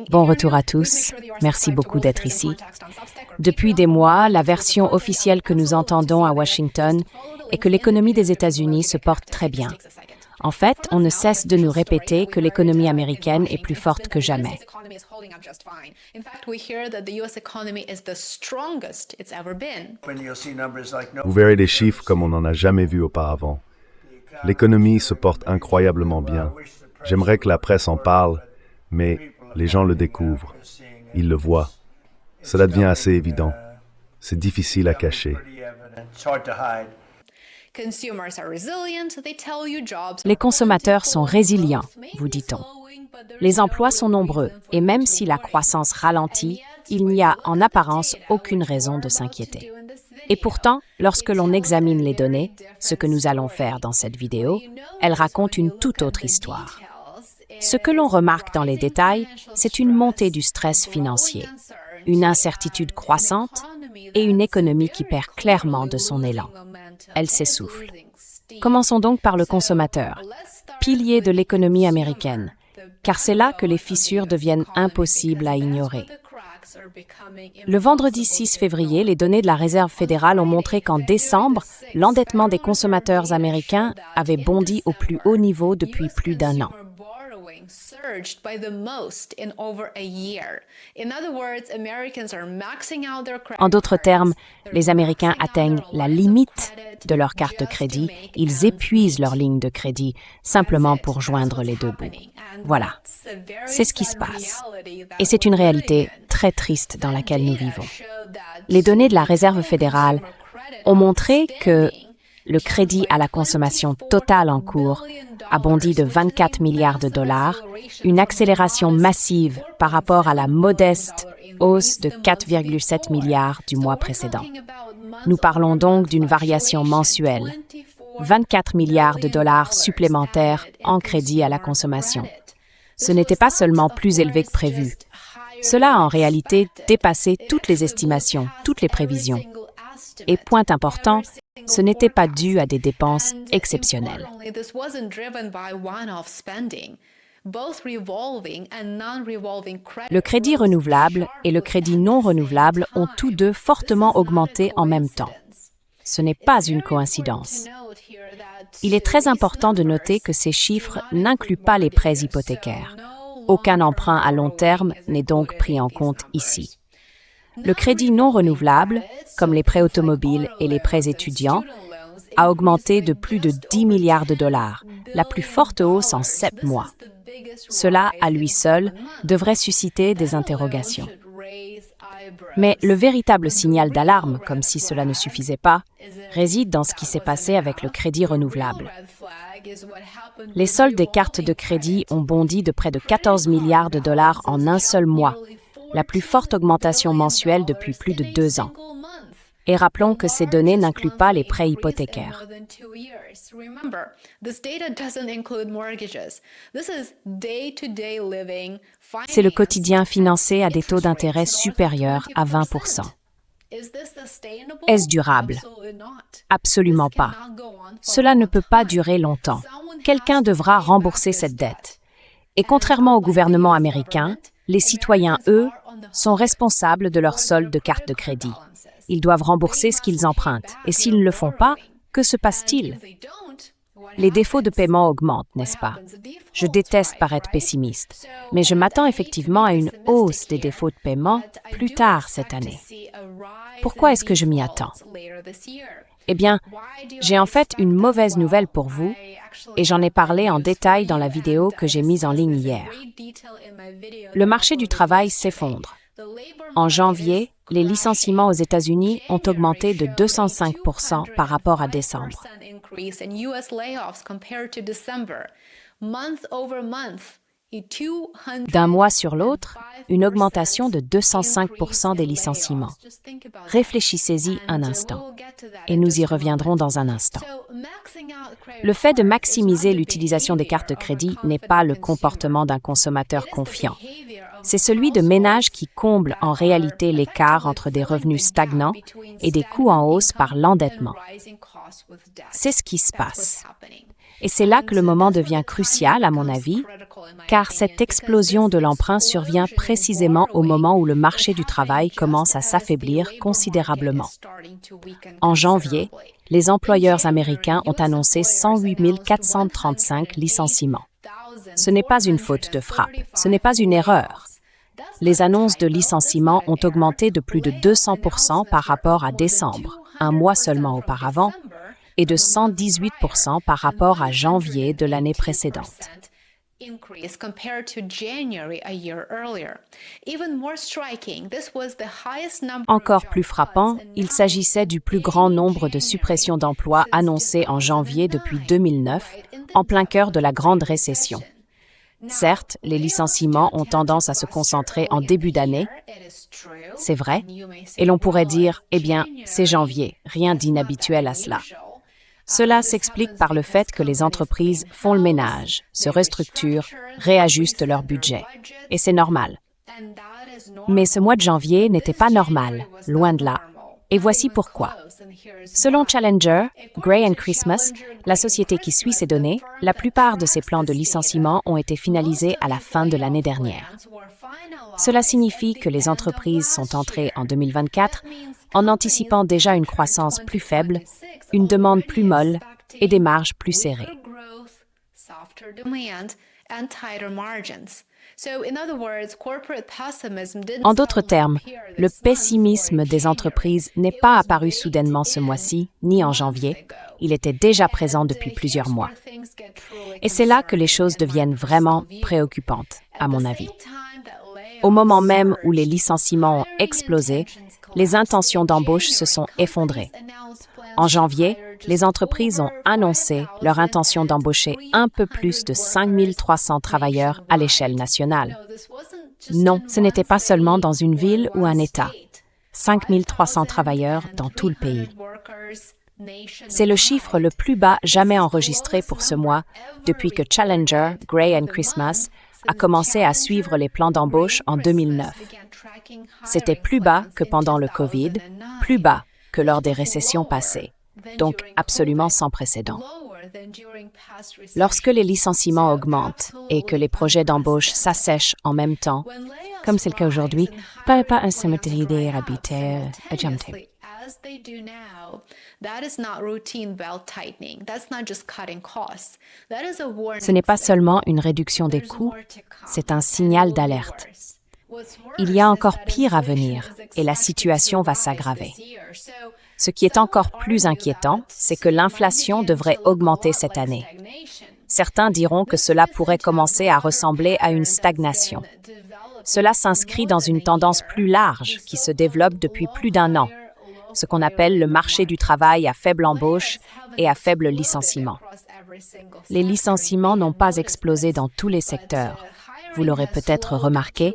Bon retour à tous. Merci beaucoup d'être ici. Depuis des mois, la version officielle que nous entendons à Washington est que l'économie des États-Unis se porte très bien. En fait, on ne cesse de nous répéter que l'économie américaine est plus forte que jamais. Vous verrez des chiffres comme on n'en a jamais vu auparavant. L'économie se porte incroyablement bien. J'aimerais que la presse en parle, mais les gens le découvrent. Ils le voient. Cela devient assez évident. C'est difficile à cacher. Les consommateurs sont résilients, vous dit-on. Les emplois sont nombreux et même si la croissance ralentit, il n'y a en apparence aucune raison de s'inquiéter. Et pourtant, lorsque l'on examine les données, ce que nous allons faire dans cette vidéo, elles racontent une toute autre histoire. Ce que l'on remarque dans les détails, c'est une montée du stress financier, une incertitude croissante et une économie qui perd clairement de son élan. Elle s'essouffle. Commençons donc par le consommateur, pilier de l'économie américaine, car c'est là que les fissures deviennent impossibles à ignorer. Le vendredi 6 février, les données de la Réserve fédérale ont montré qu'en décembre, l'endettement des consommateurs américains avait bondi au plus haut niveau depuis plus d'un an. En d'autres termes, les Américains atteignent la limite de leur carte de crédit, ils épuisent leur ligne de crédit simplement pour joindre les deux bouts. Voilà, c'est ce qui se passe. Et c'est une réalité très triste dans laquelle nous vivons. Les données de la Réserve fédérale ont montré que le crédit à la consommation totale en cours a bondi de 24 milliards de dollars, une accélération massive par rapport à la modeste hausse de 4,7 milliards du mois précédent. Nous parlons donc d'une variation mensuelle, 24 milliards de dollars supplémentaires en crédit à la consommation. Ce n'était pas seulement plus élevé que prévu. Cela a en réalité dépassé toutes les estimations, toutes les prévisions. Et point important, ce n'était pas dû à des dépenses exceptionnelles. Le crédit renouvelable et le crédit non renouvelable ont tous deux fortement augmenté en même temps. Ce n'est pas une coïncidence. Il est très important de noter que ces chiffres n'incluent pas les prêts hypothécaires. Aucun emprunt à long terme n'est donc pris en compte ici. Le crédit non renouvelable, comme les prêts automobiles et les prêts étudiants, a augmenté de plus de 10 milliards de dollars, la plus forte hausse en 7 mois. Cela, à lui seul, devrait susciter des interrogations. Mais le véritable signal d'alarme, comme si cela ne suffisait pas, réside dans ce qui s'est passé avec le crédit renouvelable. Les soldes des cartes de crédit ont bondi de près de 14 milliards de dollars en un seul mois, la plus forte augmentation mensuelle depuis plus de 2 ans. Et rappelons que ces données n'incluent pas les prêts hypothécaires. C'est le quotidien financé à des taux d'intérêt supérieurs à 20%. Est-ce durable? Absolument pas. Cela ne peut pas durer longtemps. Quelqu'un devra rembourser cette dette. Et contrairement au gouvernement américain, les citoyens, eux, sont responsables de leur solde de carte de crédit. Ils doivent rembourser ce qu'ils empruntent. Et s'ils ne le font pas, que se passe-t-il? Les défauts de paiement augmentent, n'est-ce pas? Je déteste paraître pessimiste, mais je m'attends effectivement à une hausse des défauts de paiement plus tard cette année. Pourquoi est-ce que je m'y attends? Eh bien, j'ai en fait une mauvaise nouvelle pour vous, et j'en ai parlé en détail dans la vidéo que j'ai mise en ligne hier. Le marché du travail s'effondre. En janvier, les licenciements aux États-Unis ont augmenté de 205% par rapport à décembre. D'un mois sur l'autre, une augmentation de 205% des licenciements. Réfléchissez-y un instant, et nous y reviendrons dans un instant. Le fait de maximiser l'utilisation des cartes de crédit n'est pas le comportement d'un consommateur confiant. C'est celui de ménages qui comblent en réalité l'écart entre des revenus stagnants et des coûts en hausse par l'endettement. C'est ce qui se passe. Et c'est là que le moment devient crucial, à mon avis, car cette explosion de l'emprunt survient précisément au moment où le marché du travail commence à s'affaiblir considérablement. En janvier, les employeurs américains ont annoncé 108 435 licenciements. Ce n'est pas une faute de frappe, ce n'est pas une erreur. Les annonces de licenciements ont augmenté de plus de 200% par rapport à décembre, un mois seulement auparavant, et de 118% par rapport à janvier de l'année précédente. Encore plus frappant, il s'agissait du plus grand nombre de suppressions d'emplois annoncées en janvier depuis 2009, en plein cœur de la grande récession. Certes, les licenciements ont tendance à se concentrer en début d'année, c'est vrai, et l'on pourrait dire, eh bien, c'est janvier, rien d'inhabituel à cela. Cela s'explique par le fait que les entreprises font le ménage, se restructurent, réajustent leur budget. Et c'est normal. Mais ce mois de janvier n'était pas normal, loin de là. Et voici pourquoi. Selon Challenger, Gray & Christmas, la société qui suit ces données, la plupart de ces plans de licenciement ont été finalisés à la fin de l'année dernière. Cela signifie que les entreprises sont entrées en 2024 en anticipant déjà une croissance plus faible, une demande plus molle et des marges plus serrées. En d'autres termes, le pessimisme des entreprises n'est pas apparu soudainement ce mois-ci, ni en janvier. Il était déjà présent depuis plusieurs mois. Et c'est là que les choses deviennent vraiment préoccupantes, à mon avis. Au moment même où les licenciements ont explosé, les intentions d'embauche se sont effondrées. En janvier, les entreprises ont annoncé leur intention d'embaucher un peu plus de 5 300 travailleurs à l'échelle nationale. Non, ce n'était pas seulement dans une ville ou un État. 5 300 travailleurs dans tout le pays. C'est le chiffre le plus bas jamais enregistré pour ce mois depuis que Challenger, Gray & Christmas a commencé à suivre les plans d'embauche en 2009. C'était plus bas que pendant le COVID, plus bas que lors des récessions passées, donc absolument sans précédent. Lorsque les licenciements augmentent et que les projets d'embauche s'assèchent en même temps, comme c'est le cas aujourd'hui, pas un cimetière habité à Jamte. Ce n'est pas seulement une réduction des coûts, c'est un signal d'alerte. Il y a encore pire à venir et la situation va s'aggraver. Ce qui est encore plus inquiétant, c'est que l'inflation devrait augmenter cette année. Certains diront que cela pourrait commencer à ressembler à une stagnation. Cela s'inscrit dans une tendance plus large qui se développe depuis plus d'un an, ce qu'on appelle le marché du travail à faible embauche et à faible licenciement. Les licenciements n'ont pas explosé dans tous les secteurs. Vous l'aurez peut-être remarqué,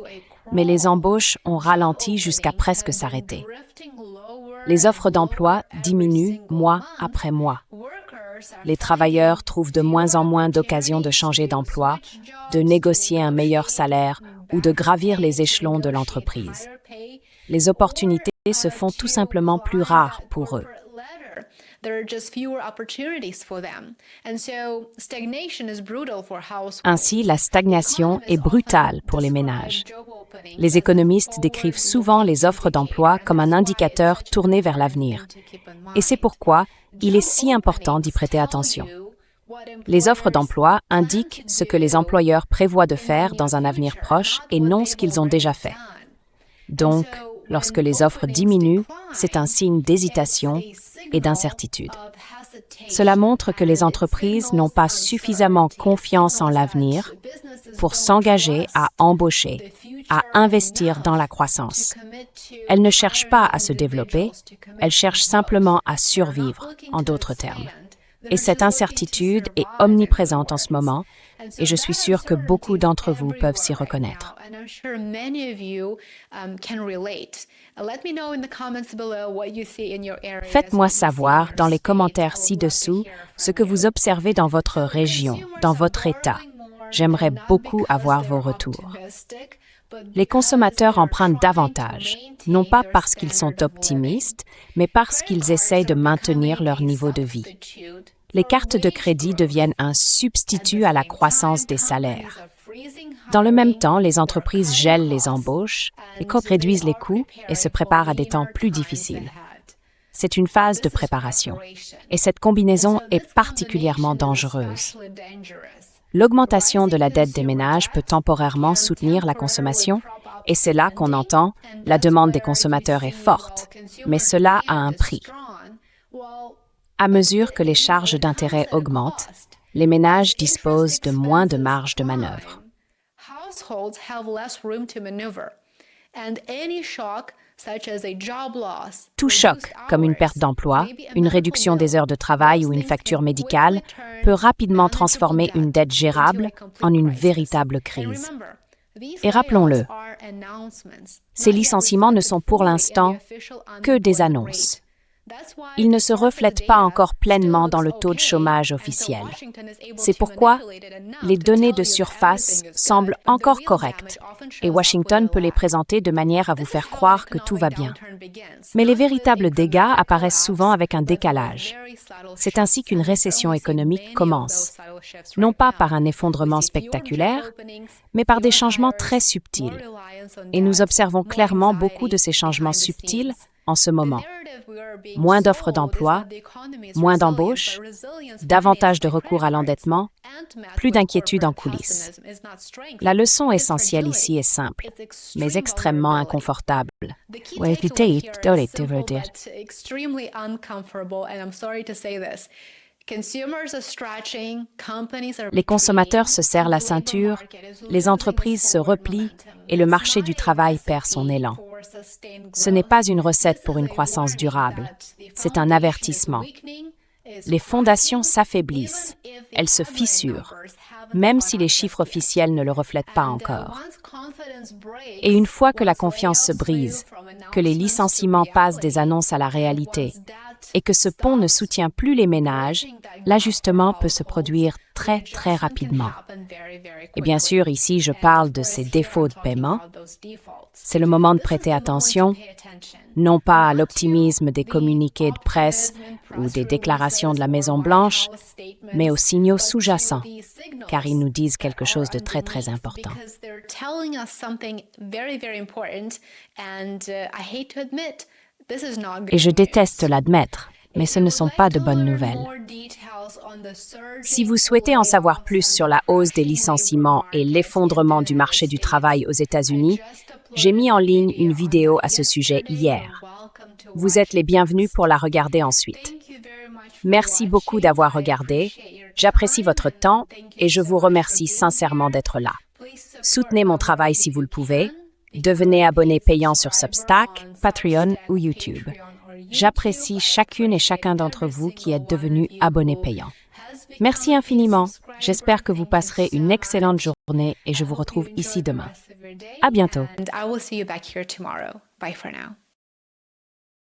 mais les embauches ont ralenti jusqu'à presque s'arrêter. Les offres d'emploi diminuent mois après mois. Les travailleurs trouvent de moins en moins d'occasions de changer d'emploi, de négocier un meilleur salaire ou de gravir les échelons de l'entreprise. Les opportunités se font tout simplement plus rares pour eux. Ainsi, la stagnation est brutale pour les ménages. Les économistes décrivent souvent les offres d'emploi comme un indicateur tourné vers l'avenir. Et c'est pourquoi il est si important d'y prêter attention. Les offres d'emploi indiquent ce que les employeurs prévoient de faire dans un avenir proche et non ce qu'ils ont déjà fait. Donc, lorsque les offres diminuent, c'est un signe d'hésitation et d'incertitude. Cela montre que les entreprises n'ont pas suffisamment confiance en l'avenir pour s'engager à embaucher, à investir dans la croissance. Elles ne cherchent pas à se développer, elles cherchent simplement à survivre, en d'autres termes. Et cette incertitude est omniprésente en ce moment, et je suis sûre que beaucoup d'entre vous peuvent s'y reconnaître. Faites-moi savoir dans les commentaires ci-dessous ce que vous observez dans votre région, dans votre État. J'aimerais beaucoup avoir vos retours. Les consommateurs empruntent davantage, non pas parce qu'ils sont optimistes, mais parce qu'ils essayent de maintenir leur niveau de vie. Les cartes de crédit deviennent un substitut à la croissance des salaires. Dans le même temps, les entreprises gèlent les embauches, les coûts réduisent les coûts et se préparent à des temps plus difficiles. C'est une phase de préparation, et cette combinaison est particulièrement dangereuse. L'augmentation de la dette des ménages peut temporairement soutenir la consommation, et c'est là qu'on entend « la demande des consommateurs est forte », mais cela a un prix. À mesure que les charges d'intérêt augmentent, les ménages disposent de moins de marge de manœuvre. Tout choc, comme une perte d'emploi, une réduction des heures de travail ou une facture médicale, peut rapidement transformer une dette gérable en une véritable crise. Et rappelons-le, ces licenciements ne sont pour l'instant que des annonces. Ils ne se reflètent pas encore pleinement dans le taux de chômage officiel. C'est pourquoi les données de surface semblent encore correctes et Washington peut les présenter de manière à vous faire croire que tout va bien. Mais les véritables dégâts apparaissent souvent avec un décalage. C'est ainsi qu'une récession économique commence, non pas par un effondrement spectaculaire, mais par des changements très subtils. Et nous observons clairement beaucoup de ces changements subtils en ce moment. Moins d'offres d'emploi, moins d'embauches, davantage de recours à l'endettement, plus d'inquiétude en coulisses. La leçon essentielle ici est simple, mais extrêmement inconfortable. Les consommateurs se serrent la ceinture, les entreprises se replient et le marché du travail perd son élan. Ce n'est pas une recette pour une croissance durable, c'est un avertissement. Les fondations s'affaiblissent, elles se fissurent, même si les chiffres officiels ne le reflètent pas encore. Et une fois que la confiance se brise, que les licenciements passent des annonces à la réalité, et que ce pont ne soutient plus les ménages, l'ajustement peut se produire très, très rapidement. Et bien sûr, ici, je parle de ces défauts de paiement. C'est le moment de prêter attention, non pas à l'optimisme des communiqués de presse ou des déclarations de la Maison-Blanche, mais aux signaux sous-jacents, car ils nous disent quelque chose de très, très important. Et je déteste l'admettre, mais ce ne sont pas de bonnes nouvelles. Si vous souhaitez en savoir plus sur la hausse des licenciements et l'effondrement du marché du travail aux États-Unis, j'ai mis en ligne une vidéo à ce sujet hier. Vous êtes les bienvenus pour la regarder ensuite. Merci beaucoup d'avoir regardé. J'apprécie votre temps et je vous remercie sincèrement d'être là. Soutenez mon travail si vous le pouvez. Devenez abonné payant sur Substack, Patreon ou YouTube. J'apprécie chacune et chacun d'entre vous qui êtes devenus abonnés payants. Merci infiniment. J'espère que vous passerez une excellente journée et je vous retrouve ici demain. À bientôt.